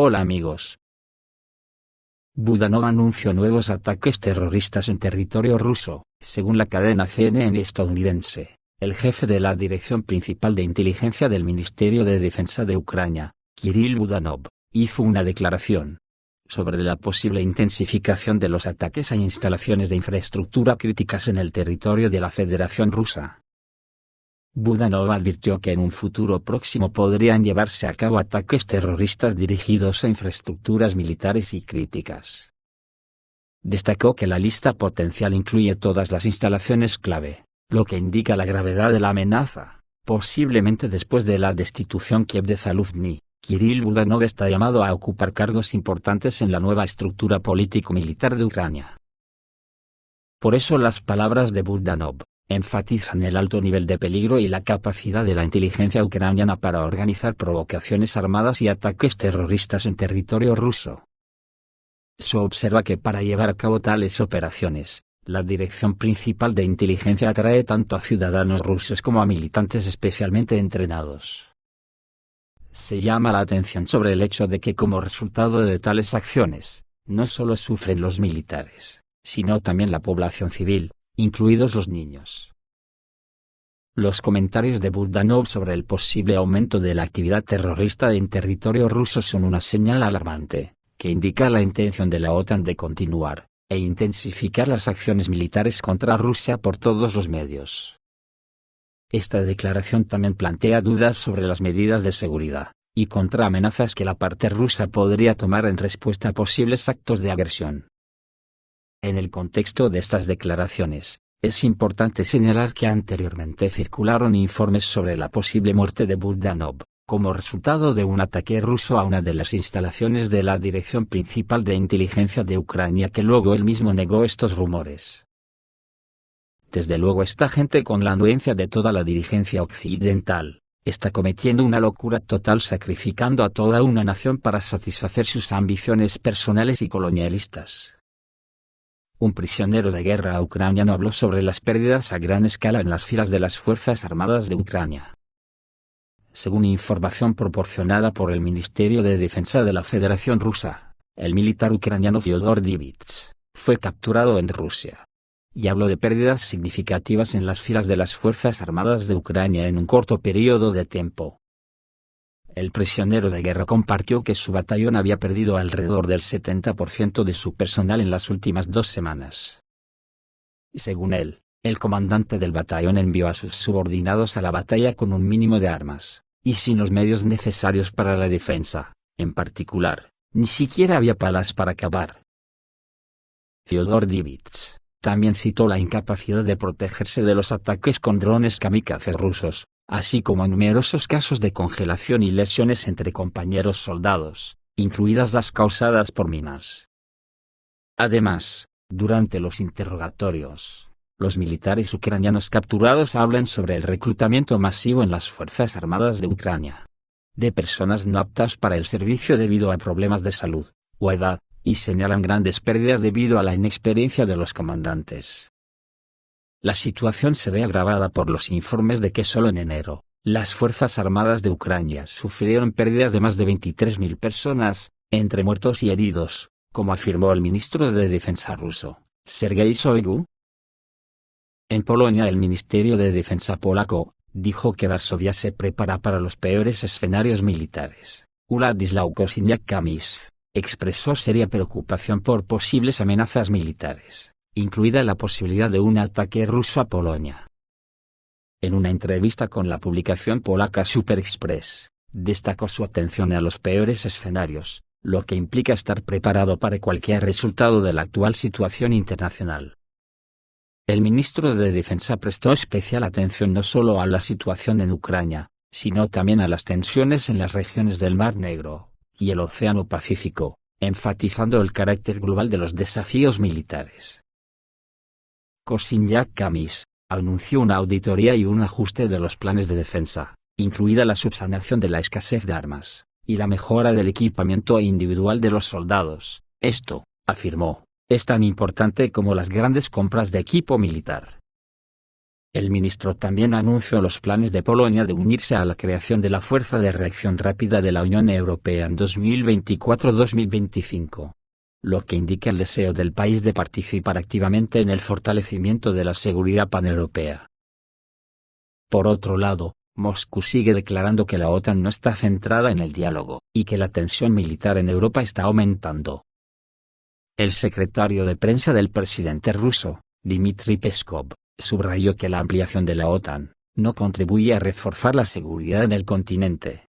Hola amigos. Budanov anunció nuevos ataques terroristas en territorio ruso. Según la cadena CNN estadounidense, el jefe de la Dirección Principal de Inteligencia del Ministerio de Defensa de Ucrania, Kirill Budanov, hizo una declaración sobre la posible intensificación de los ataques a instalaciones de infraestructura críticas en el territorio de la Federación Rusa. Budanov advirtió que en un futuro próximo podrían llevarse a cabo ataques terroristas dirigidos a infraestructuras militares y críticas. Destacó que la lista potencial incluye todas las instalaciones clave, lo que indica la gravedad de la amenaza. Posiblemente después de la destitución Kiev de Zaluzhny, Kirill Budanov está llamado a ocupar cargos importantes en la nueva estructura político-militar de Ucrania. Por eso las palabras de Budanov enfatizan el alto nivel de peligro y la capacidad de la inteligencia ucraniana para organizar provocaciones armadas y ataques terroristas en territorio ruso. Se observa que para llevar a cabo tales operaciones, la Dirección Principal de Inteligencia atrae tanto a ciudadanos rusos como a militantes especialmente entrenados. Se llama la atención sobre el hecho de que como resultado de tales acciones, no solo sufren los militares, sino también la población civil, incluidos los niños. Los comentarios de Budanov sobre el posible aumento de la actividad terrorista en territorio ruso son una señal alarmante, que indica la intención de la OTAN de continuar e intensificar las acciones militares contra Rusia por todos los medios. Esta declaración también plantea dudas sobre las medidas de seguridad y contra amenazas que la parte rusa podría tomar en respuesta a posibles actos de agresión. En el contexto de estas declaraciones, es importante señalar que anteriormente circularon informes sobre la posible muerte de Budanov, como resultado de un ataque ruso a una de las instalaciones de la Dirección Principal de Inteligencia de Ucrania, que luego él mismo negó estos rumores. Desde luego esta gente, con la anuencia de toda la dirigencia occidental, está cometiendo una locura total, sacrificando a toda una nación para satisfacer sus ambiciones personales y colonialistas. Un prisionero de guerra ucraniano habló sobre las pérdidas a gran escala en las filas de las Fuerzas Armadas de Ucrania. Según información proporcionada por el Ministerio de Defensa de la Federación Rusa, el militar ucraniano Fyodor Divits fue capturado en Rusia y habló de pérdidas significativas en las filas de las Fuerzas Armadas de Ucrania en un corto periodo de tiempo. El prisionero de guerra compartió que su batallón había perdido alrededor del 70% de su personal en las últimas 2 semanas. Según él, el comandante del batallón envió a sus subordinados a la batalla con un mínimo de armas, y sin los medios necesarios para la defensa. En particular, ni siquiera había palas para cavar. Fyodor Divits también citó la incapacidad de protegerse de los ataques con drones kamikazes rusos, así como numerosos casos de congelación y lesiones entre compañeros soldados, incluidas las causadas por minas. Además, durante los interrogatorios, los militares ucranianos capturados hablan sobre el reclutamiento masivo en las Fuerzas Armadas de Ucrania de personas no aptas para el servicio debido a problemas de salud o edad, y señalan grandes pérdidas debido a la inexperiencia de los comandantes. La situación se ve agravada por los informes de que solo en enero, las Fuerzas Armadas de Ucrania sufrieron pérdidas de más de 23.000 personas, entre muertos y heridos, como afirmó el ministro de Defensa ruso, Sergei Shoigu. En Polonia, el Ministerio de Defensa polaco dijo que Varsovia se prepara para los peores escenarios militares. Władysław Kosiniak-Kamysz expresó seria preocupación por posibles amenazas militares, incluida la posibilidad de un ataque ruso a Polonia. En una entrevista con la publicación polaca Super Express, destacó su atención a los peores escenarios, lo que implica estar preparado para cualquier resultado de la actual situación internacional. El ministro de Defensa prestó especial atención no solo a la situación en Ucrania, sino también a las tensiones en las regiones del Mar Negro y el Océano Pacífico, enfatizando el carácter global de los desafíos militares. Kosiniak-Kamysz anunció una auditoría y un ajuste de los planes de defensa, incluida la subsanación de la escasez de armas y la mejora del equipamiento individual de los soldados. Esto, afirmó, es tan importante como las grandes compras de equipo militar. El ministro también anunció los planes de Polonia de unirse a la creación de la Fuerza de Reacción Rápida de la Unión Europea en 2024-2025. Lo que indica el deseo del país de participar activamente en el fortalecimiento de la seguridad paneuropea. Por otro lado, Moscú sigue declarando que la OTAN no está centrada en el diálogo, y que la tensión militar en Europa está aumentando. El secretario de prensa del presidente ruso, Dmitry Peskov, subrayó que la ampliación de la OTAN no contribuye a reforzar la seguridad en el continente.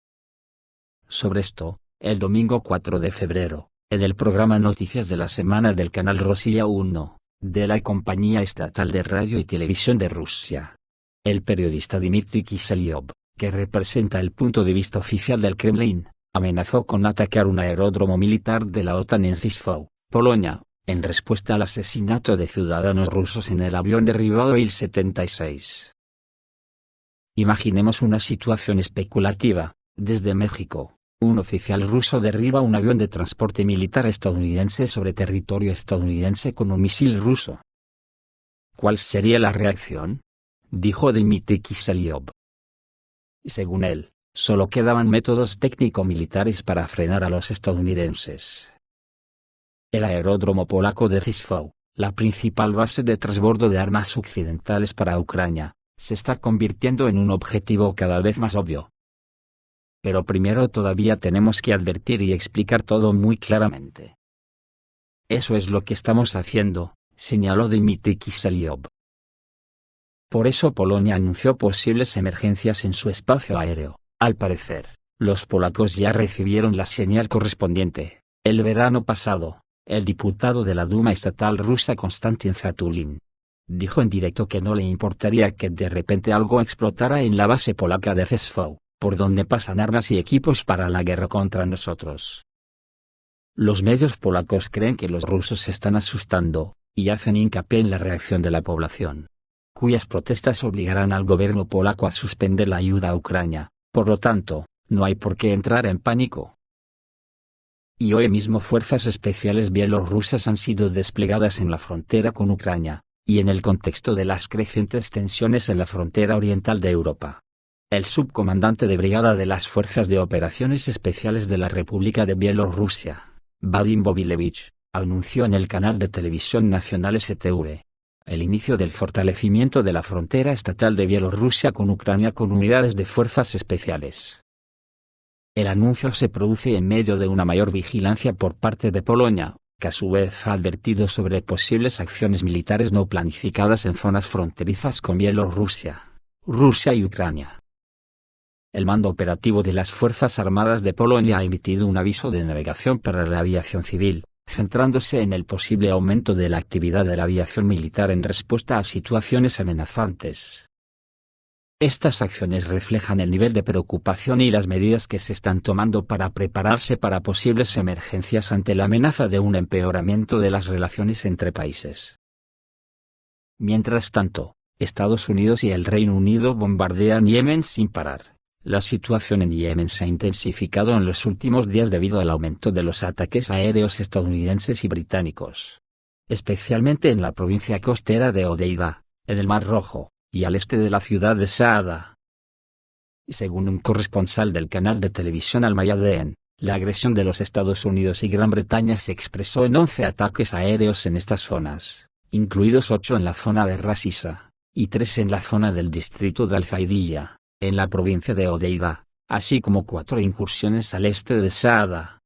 Sobre esto, el domingo 4 de febrero, en el programa Noticias de la Semana del canal Rossiya 1, de la compañía estatal de radio y televisión de Rusia, el periodista Dmitry Kiselyov, que representa el punto de vista oficial del Kremlin, amenazó con atacar un aeródromo militar de la OTAN en Rzeszów, Polonia, en respuesta al asesinato de ciudadanos rusos en el avión derribado Il-76. Imaginemos una situación especulativa. Desde México, un oficial ruso derriba un avión de transporte militar estadounidense sobre territorio estadounidense con un misil ruso. ¿Cuál sería la reacción?, dijo Dmitry Kiselyov. Según él, solo quedaban métodos técnico-militares para frenar a los estadounidenses. El aeródromo polaco de Rzeszów, la principal base de transbordo de armas occidentales para Ucrania, se está convirtiendo en un objetivo cada vez más obvio. Pero primero todavía tenemos que advertir y explicar todo muy claramente. Eso es lo que estamos haciendo, señaló Dmitry Kiselyov. Por eso Polonia anunció posibles emergencias en su espacio aéreo. Al parecer, los polacos ya recibieron la señal correspondiente. El verano pasado, el diputado de la Duma estatal rusa Konstantin Zatulin dijo en directo que no le importaría que de repente algo explotara en la base polaca de Rzeszów, por donde pasan armas y equipos para la guerra contra nosotros. Los medios polacos creen que los rusos se están asustando, y hacen hincapié en la reacción de la población, cuyas protestas obligarán al gobierno polaco a suspender la ayuda a Ucrania. Por lo tanto, no hay por qué entrar en pánico. Y hoy mismo fuerzas especiales bielorrusas han sido desplegadas en la frontera con Ucrania, y en el contexto de las crecientes tensiones en la frontera oriental de Europa. El subcomandante de brigada de las Fuerzas de Operaciones Especiales de la República de Bielorrusia, Vadim Bobilevich, anunció en el canal de televisión nacional STV el inicio del fortalecimiento de la frontera estatal de Bielorrusia con Ucrania con unidades de fuerzas especiales. El anuncio se produce en medio de una mayor vigilancia por parte de Polonia, que a su vez ha advertido sobre posibles acciones militares no planificadas en zonas fronterizas con Bielorrusia, Rusia y Ucrania. El mando operativo de las Fuerzas Armadas de Polonia ha emitido un aviso de navegación para la aviación civil, centrándose en el posible aumento de la actividad de la aviación militar en respuesta a situaciones amenazantes. Estas acciones reflejan el nivel de preocupación y las medidas que se están tomando para prepararse para posibles emergencias ante la amenaza de un empeoramiento de las relaciones entre países. Mientras tanto, Estados Unidos y el Reino Unido bombardean Yemen sin parar. La situación en Yemen se ha intensificado en los últimos días debido al aumento de los ataques aéreos estadounidenses y británicos, especialmente en la provincia costera de Hodeida, en el Mar Rojo, y al este de la ciudad de Saada. Según un corresponsal del canal de televisión Al Mayadeen, la agresión de los Estados Unidos y Gran Bretaña se expresó en 11 ataques aéreos en estas zonas, incluidos 8 en la zona de Ras Isa, y 3 en la zona del distrito de Al-Faidiyya, en la provincia de Hodeida, así como 4 incursiones al este de Saada.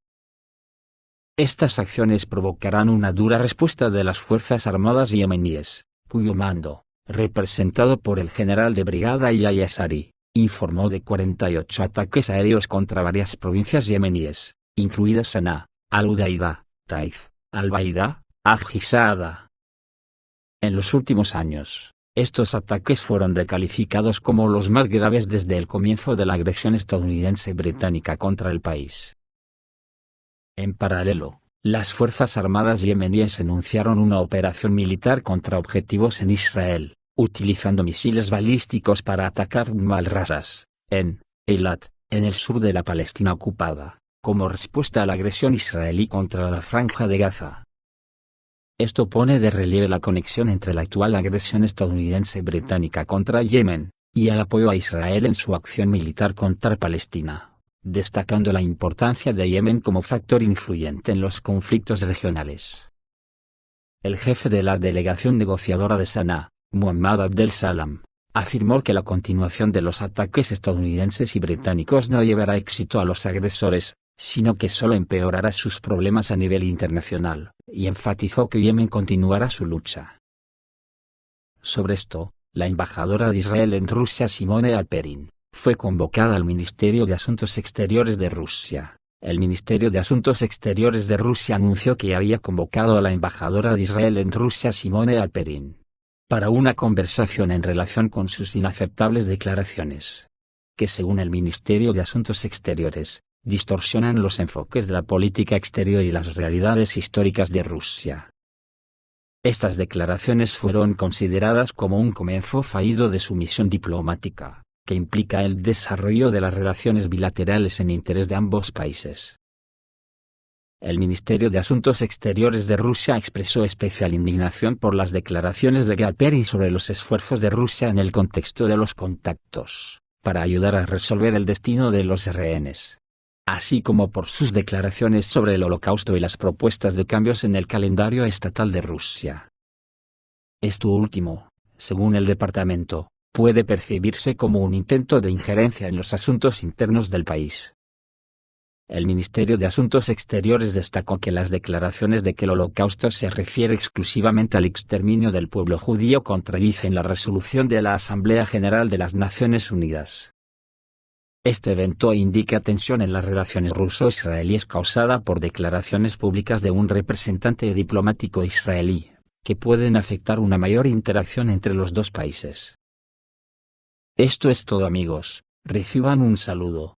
Estas acciones provocarán una dura respuesta de las Fuerzas Armadas yemeníes, cuyo mando, representado por el general de brigada Yahya Sari, informó de 48 ataques aéreos contra varias provincias yemeníes, incluidas Sanaa, Al-Udaida, Taiz, Al-Baida, Ajizada. En los últimos años, estos ataques fueron decalificados como los más graves desde el comienzo de la agresión estadounidense-británica contra el país. En paralelo, las Fuerzas Armadas yemeníes anunciaron una operación militar contra objetivos en Israel, utilizando misiles balísticos para atacar Al-Rasas, en Eilat, en el sur de la Palestina ocupada, como respuesta a la agresión israelí contra la Franja de Gaza. Esto pone de relieve la conexión entre la actual agresión estadounidense-británica contra Yemen, y el apoyo a Israel en su acción militar contra Palestina, destacando la importancia de Yemen como factor influyente en los conflictos regionales. El jefe de la delegación negociadora de Sanaa, Muhammad Abdel Salam, afirmó que la continuación de los ataques estadounidenses y británicos no llevará éxito a los agresores, sino que solo empeorará sus problemas a nivel internacional, y enfatizó que Yemen continuará su lucha. Sobre esto, la embajadora de Israel en Rusia Simone Alperin, fue convocada al Ministerio de Asuntos Exteriores de Rusia. El Ministerio de Asuntos Exteriores de Rusia anunció que había convocado a la embajadora de Israel en Rusia Simone Alperin para una conversación en relación con sus inaceptables declaraciones, que según el Ministerio de Asuntos Exteriores, distorsionan los enfoques de la política exterior y las realidades históricas de Rusia. Estas declaraciones fueron consideradas como un comienzo fallido de su misión diplomática, que implica el desarrollo de las relaciones bilaterales en interés de ambos países. El Ministerio de Asuntos Exteriores de Rusia expresó especial indignación por las declaraciones de Alperin sobre los esfuerzos de Rusia en el contexto de los contactos para ayudar a resolver el destino de los rehenes, así como por sus declaraciones sobre el Holocausto y las propuestas de cambios en el calendario estatal de Rusia. Esto último, según el departamento, puede percibirse como un intento de injerencia en los asuntos internos del país. El Ministerio de Asuntos Exteriores destacó que las declaraciones de que el Holocausto se refiere exclusivamente al exterminio del pueblo judío contradicen la resolución de la Asamblea General de las Naciones Unidas. Este evento indica tensión en las relaciones ruso-israelíes causada por declaraciones públicas de un representante diplomático israelí, que pueden afectar una mayor interacción entre los dos países. Esto es todo, amigos, reciban un saludo.